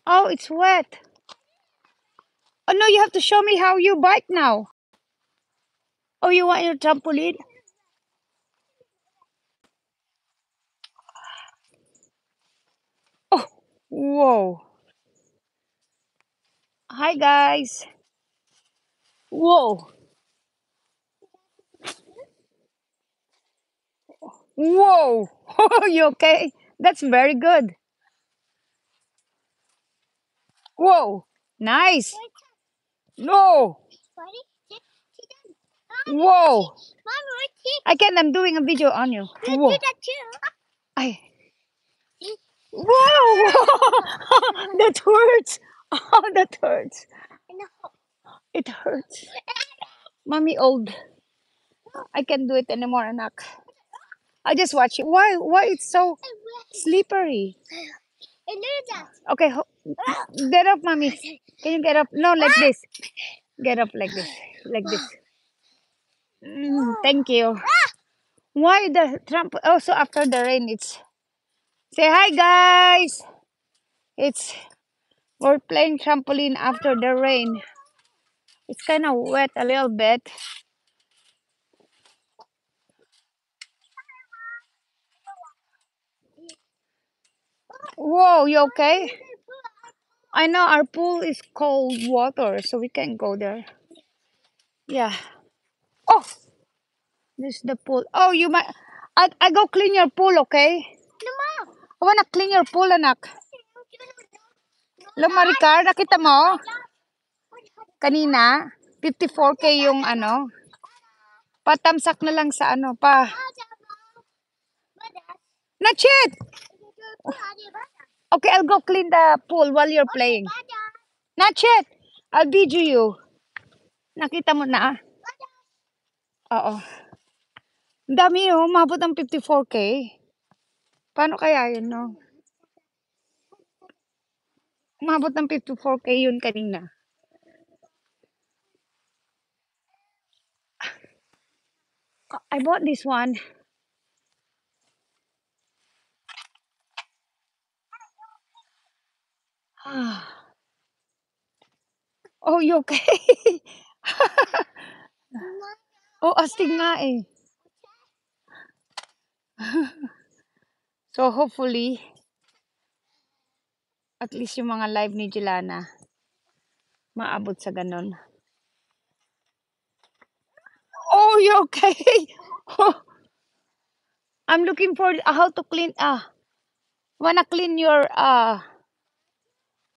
Oh, it's wet. Oh no, you have to show me how you bike now. Oh, you want your trampoline? Oh, whoa. Hi guys. Whoa. Whoa. You okay? That's very good. Whoa. Nice. No. Whoa. I can. I'm doing a video on you. Whoa. I. Whoa. That hurts. Oh, that hurts. It hurts. Mommy old. I can't do it anymore, anak. I just watch it. Why it's so slippery? Okay, get up, mommy. Can you get up? No, like this. Get up like this. Like this. Thank you. Why the Trump? Also, after the rain, it's say hi, guys. It's we're playing trampoline after the rain. It's kind of wet a little bit. Whoa, you okay? I know our pool is cold water, so we can't go there. Yeah. Oh, this is the pool. Oh, you might. I go clean your pool, okay? I wanna clean your pool, anak. Look, Maricar, nakita mo? Kanina, 54K yung ano. Patamsak na lang sa ano pa. Not yet. Okay, I'll go clean the pool while you're playing. Not yet. I'll video you. Nakita mo na? Oo. Ang dami oh, umabot ng 54K. Paano kaya yun, no? Umabot ng 54K yun kanina. I bought this one. Oh, you okay? Oh, astig nga eh. So, hopefully, at least yung mga live ni Jelana, maabot sa ganon. Oh, you okay? I'm looking for how to clean, wanna clean your,